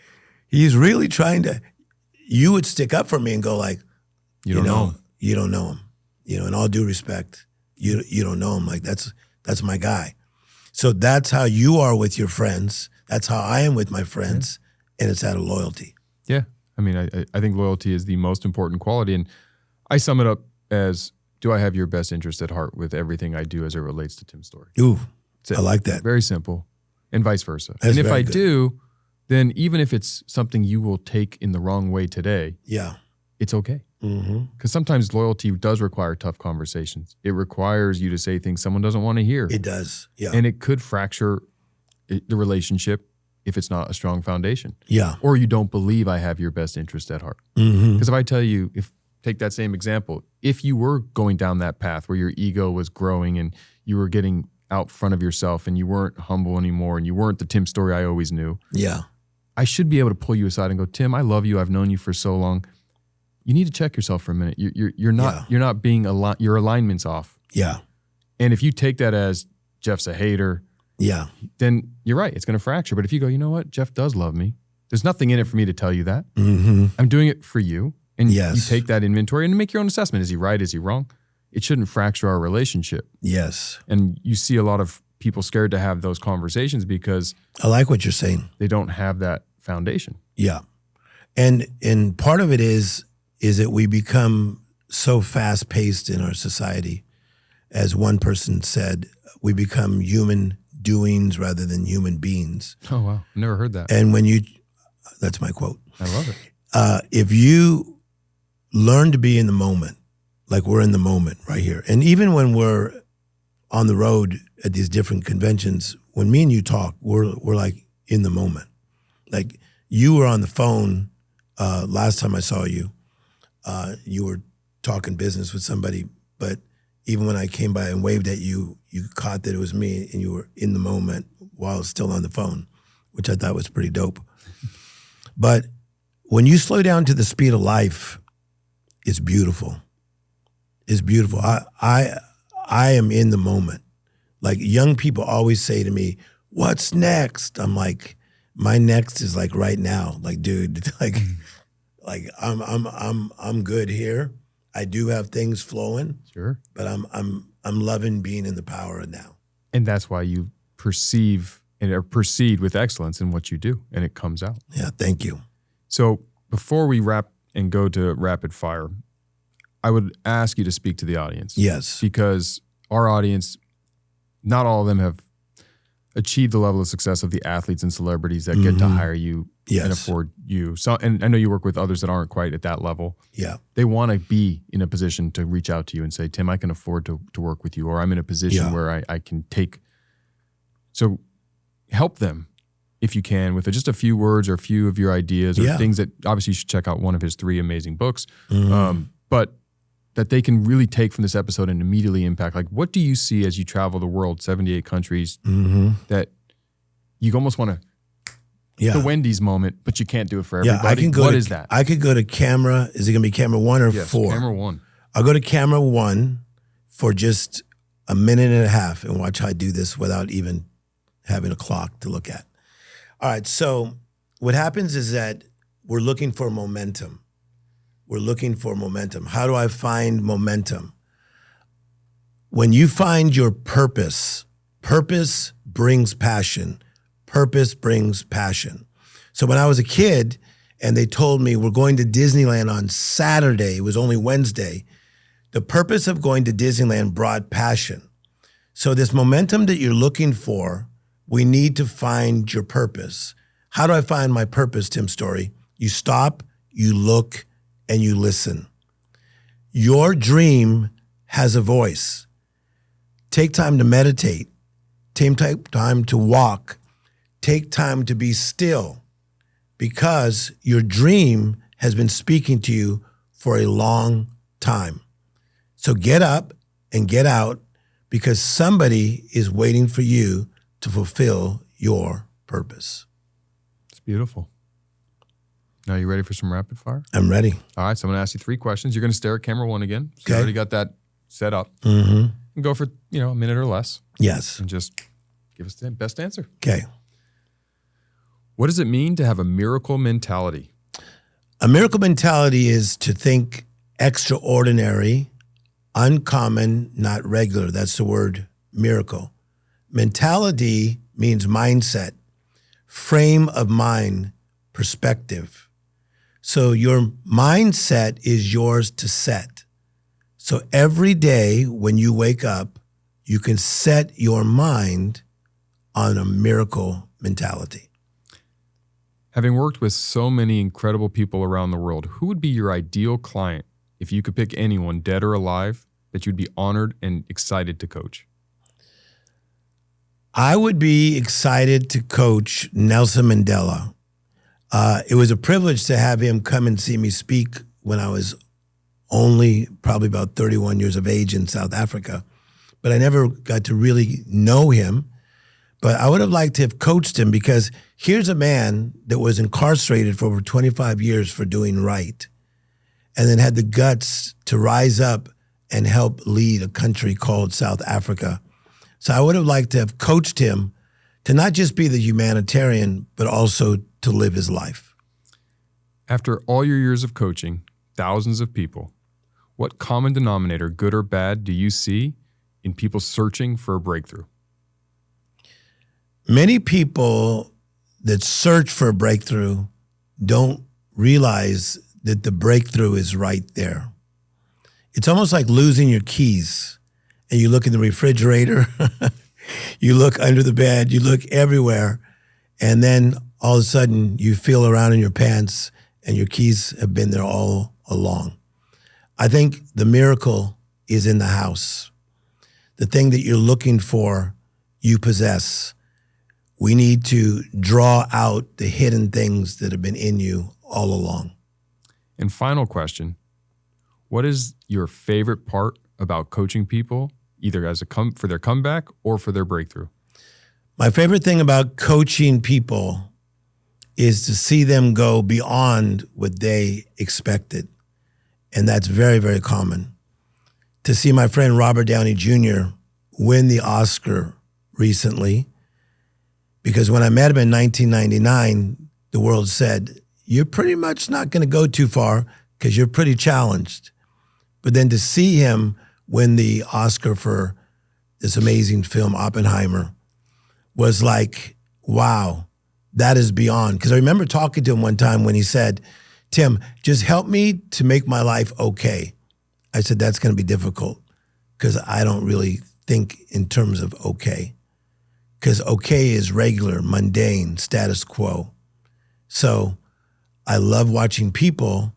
he's really trying to, you would stick up for me and go like, you don't know him. You don't know him. You know, in all due respect, you don't know him. Like that's my guy. So that's how you are with your friends. That's how I am with my friends. Yeah. And it's out of loyalty. Yeah. I mean, I think loyalty is the most important quality. And I sum it up as, do I have your best interest at heart with everything I do as it relates to Tim Storey? Ooh, I like that. Very simple. And vice versa. That's and if I do, then even if it's something you will take in the wrong way today, it's okay. Because sometimes loyalty does require tough conversations. It requires you to say things someone doesn't want to hear. It does, yeah. And it could fracture the relationship if it's not a strong foundation. Yeah. Or you don't believe I have your best interest at heart. Because if I tell you, take that same example, if you were going down that path where your ego was growing and you were getting out front of yourself and you weren't humble anymore and you weren't the Tim Storey I always knew. Yeah. I should be able to pull you aside and go, Tim, I love you. I've known you for so long. You need to check yourself for a minute. You're not being your alignment's off. Yeah. And if you take that as Jeff's a hater, then you're right. It's going to fracture. But if you go, you know what? Jeff does love me. There's nothing in it for me to tell you that. I'm doing it for you. And you take that inventory and make your own assessment. Is he right? Is he wrong? It shouldn't fracture our relationship. Yes. And you see a lot of people scared to have those conversations because I like what you're saying. They don't have that foundation. Yeah. And part of it is that we become so fast-paced in our society. As one person said, we become human doings rather than human beings. Oh, wow. Never heard that. And that's my quote. I love it. If you learn to be in the moment, like we're in the moment right here. And even when we're on the road at these different conventions, when me and you talk, we're like in the moment. Like you were on the phone last time I saw you. You were talking business with somebody, but even when I came by and waved at you, you caught that it was me and you were in the moment while still on the phone which I thought was pretty dope. But when you slow down to the speed of life, it's beautiful. It's beautiful. I am in the moment. Like young people always say to me, "What's next?" I'm like, my next is like right now. Like, dude, like I'm good here. I do have things flowing. Sure. But I'm loving being in the power of now. And that's why you perceive or proceed with excellence in what you do, and it comes out. Yeah, thank you. So before we wrap and go to rapid fire, I would ask you to speak to the audience. Yes. Because our audience, not all of them have achieved the level of success of the athletes and celebrities that get to hire you and afford you. So, and I know you work with others that aren't quite at that level. Yeah. They want to be in a position to reach out to you and say, Tim, I can afford to work with you, or I'm in a position where I can take. So help them if you can with just a few words or a few of your ideas or things that obviously you should check out one of his 3 amazing books. But that they can really take from this episode and immediately impact. Like, what do you see as you travel the world, 78 countries, that you almost want to, the Wendy's moment, but you can't do it for everybody? I can go what is that? I could go to camera. Is it going to be camera 1 or 4? Camera 1. I'll go to camera 1 for just a minute and a half and watch how I do this without even having a clock to look at. All right. So what happens is that we're looking for momentum. We're looking for momentum. How do I find momentum? When you find your purpose, purpose brings passion. Purpose brings passion. So when I was a kid and they told me we're going to Disneyland on Saturday, it was only Wednesday, the purpose of going to Disneyland brought passion. So this momentum that you're looking for, we need to find your purpose. How do I find my purpose, Tim Storey? You stop, you look, and you listen. Your dream has a voice. Take time to meditate. Take time to walk. Take time to be still, because your dream has been speaking to you for a long time. So get up and get out, because somebody is waiting for you to fulfill your purpose. It's beautiful. Now, you ready for some rapid fire? I'm ready. All right, so I'm going to ask you 3 questions. You're going to stare at camera 1 again. So you already got that set up. And go for, a minute or less. Yes. And just give us the best answer. Okay. What does it mean to have a miracle mentality? A miracle mentality is to think extraordinary, uncommon, not regular. That's the word miracle. Mentality means mindset, frame of mind, perspective. So your mindset is yours to set. So every day when you wake up, you can set your mind on a miracle mentality. Having worked with so many incredible people around the world, who would be your ideal client if you could pick anyone, dead or alive, that you'd be honored and excited to coach? I would be excited to coach Nelson Mandela. It was a privilege to have him come and see me speak when I was only probably about 31 years of age in South Africa. But I never got to really know him. But I would have liked to have coached him, because here's a man that was incarcerated for over 25 years for doing right, and then had the guts to rise up and help lead a country called South Africa. So I would have liked to have coached him to not just be the humanitarian, but also to live his life. After all your years of coaching thousands of people, what common denominator, good or bad, do you see in people searching for a breakthrough? Many people that search for a breakthrough don't realize that the breakthrough is right there. It's almost like losing your keys, and you look in the refrigerator, you look under the bed, you look everywhere, and then all of a sudden you feel around in your pants and your keys have been there all along. I think the miracle is in the house. The thing that you're looking for, you possess. We need to draw out the hidden things that have been in you all along. And final question, what is your favorite part about coaching people, either as for their comeback or for their breakthrough? My favorite thing about coaching people is to see them go beyond what they expected. And that's very, very common. To see my friend Robert Downey Jr. win the Oscar recently, because when I met him in 1999, the world said, you're pretty much not going to go too far because you're pretty challenged. But then to see him win the Oscar for this amazing film, Oppenheimer, was like, wow, that is beyond. Because I remember talking to him one time when he said, Tim, just help me to make my life okay. I said, that's going to be difficult because I don't really think in terms of okay. Because okay is regular, mundane, status quo. So I love watching people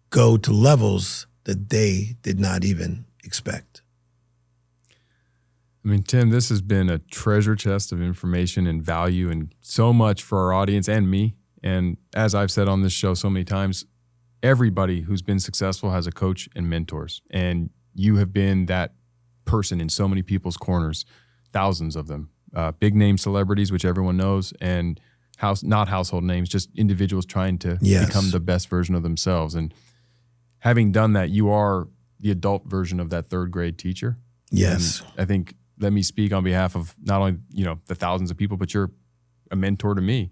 go to levels that they did not even expect. I mean, Tim, this has been a treasure chest of information and value and so much for our audience and me. And as I've said on this show so many times, everybody who's been successful has a coach and mentors. And you have been that person in so many people's corners, thousands of them, big name celebrities, which everyone knows, and not household names, just individuals trying to become the best version of themselves. And having done that, you are the adult version of that third grade teacher. Yes. And I think, let me speak on behalf of not only, the thousands of people, but you're a mentor to me.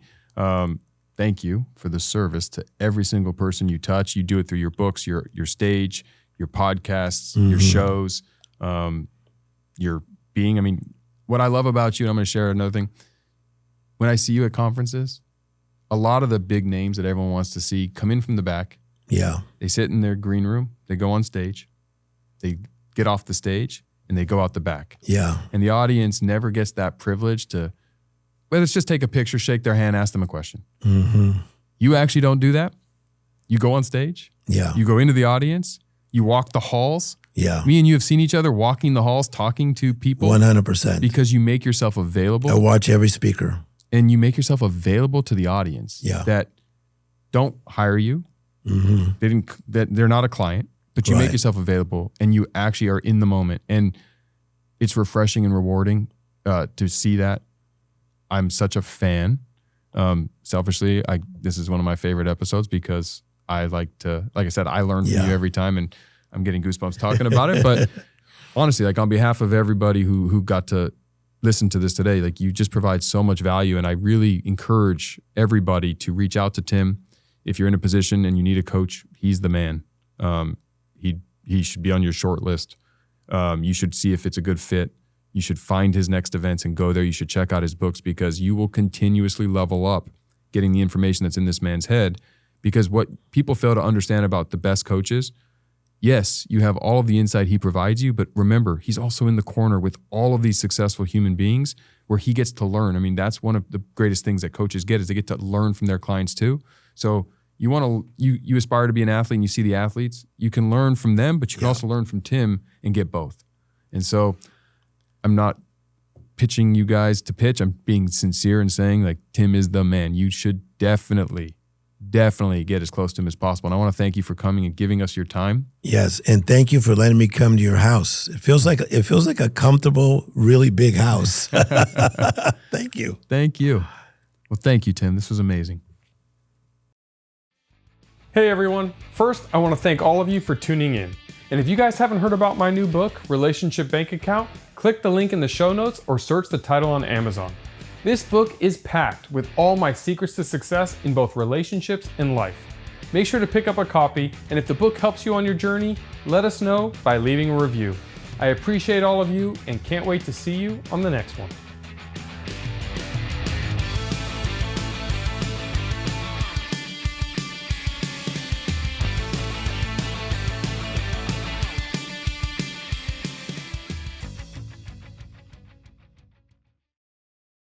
Thank you for the service to every single person you touch. You do it through your books, your stage, your podcasts, your shows, your being. I mean, what I love about you, and I'm going to share another thing. When I see you at conferences, a lot of the big names that everyone wants to see come in from the back. Yeah. They sit in their green room. They go on stage. They get off the stage and they go out the back. Yeah. And the audience never gets that privilege to, well, let's just take a picture, shake their hand, ask them a question. Mm-hmm. You actually don't do that. You go on stage. Yeah. You go into the audience. You walk the halls. Yeah. Me and you have seen each other walking the halls, talking to people. 100%. Because you make yourself available. I watch every speaker. And you make yourself available to the audience. Yeah. That don't hire you. Mm-hmm. They're not a client, but you make yourself available and you actually are in the moment. And it's refreshing and rewarding to see that. I'm such a fan. Selfishly, this is one of my favorite episodes because I like I said, I learn from you every time and I'm getting goosebumps talking about it. But honestly, like on behalf of everybody who got to listen to this today, like you just provide so much value. And I really encourage everybody to reach out to Tim. If you're in a position and you need a coach, he's the man. He should be on your short list. You should see if it's a good fit. You should find his next events and go there. You should check out his books because you will continuously level up getting the information that's in this man's head. Because what people fail to understand about the best coaches, yes, you have all of the insight he provides you, but remember, he's also in the corner with all of these successful human beings where he gets to learn. I mean, that's one of the greatest things that coaches get is they get to learn from their clients too. So you aspire to be an athlete and you see the athletes, you can learn from them, but you can also learn from Tim and get both. And so I'm not pitching you guys to pitch. I'm being sincere and saying like Tim is the man. You should definitely get as close to him as possible. And I want to thank you for coming and giving us your time. Yes, and thank you for letting me come to your house. It feels like a comfortable, really big house. Thank you. Thank you. Well, thank you, Tim. This was amazing. Hey everyone, first I want to thank all of you for tuning in. And if you guys haven't heard about my new book, Relationship Bank Account, click the link in the show notes or search the title on Amazon. This book is packed with all my secrets to success in both relationships and life. Make sure to pick up a copy, and if the book helps you on your journey, let us know by leaving a review. I appreciate all of you and can't wait to see you on the next one.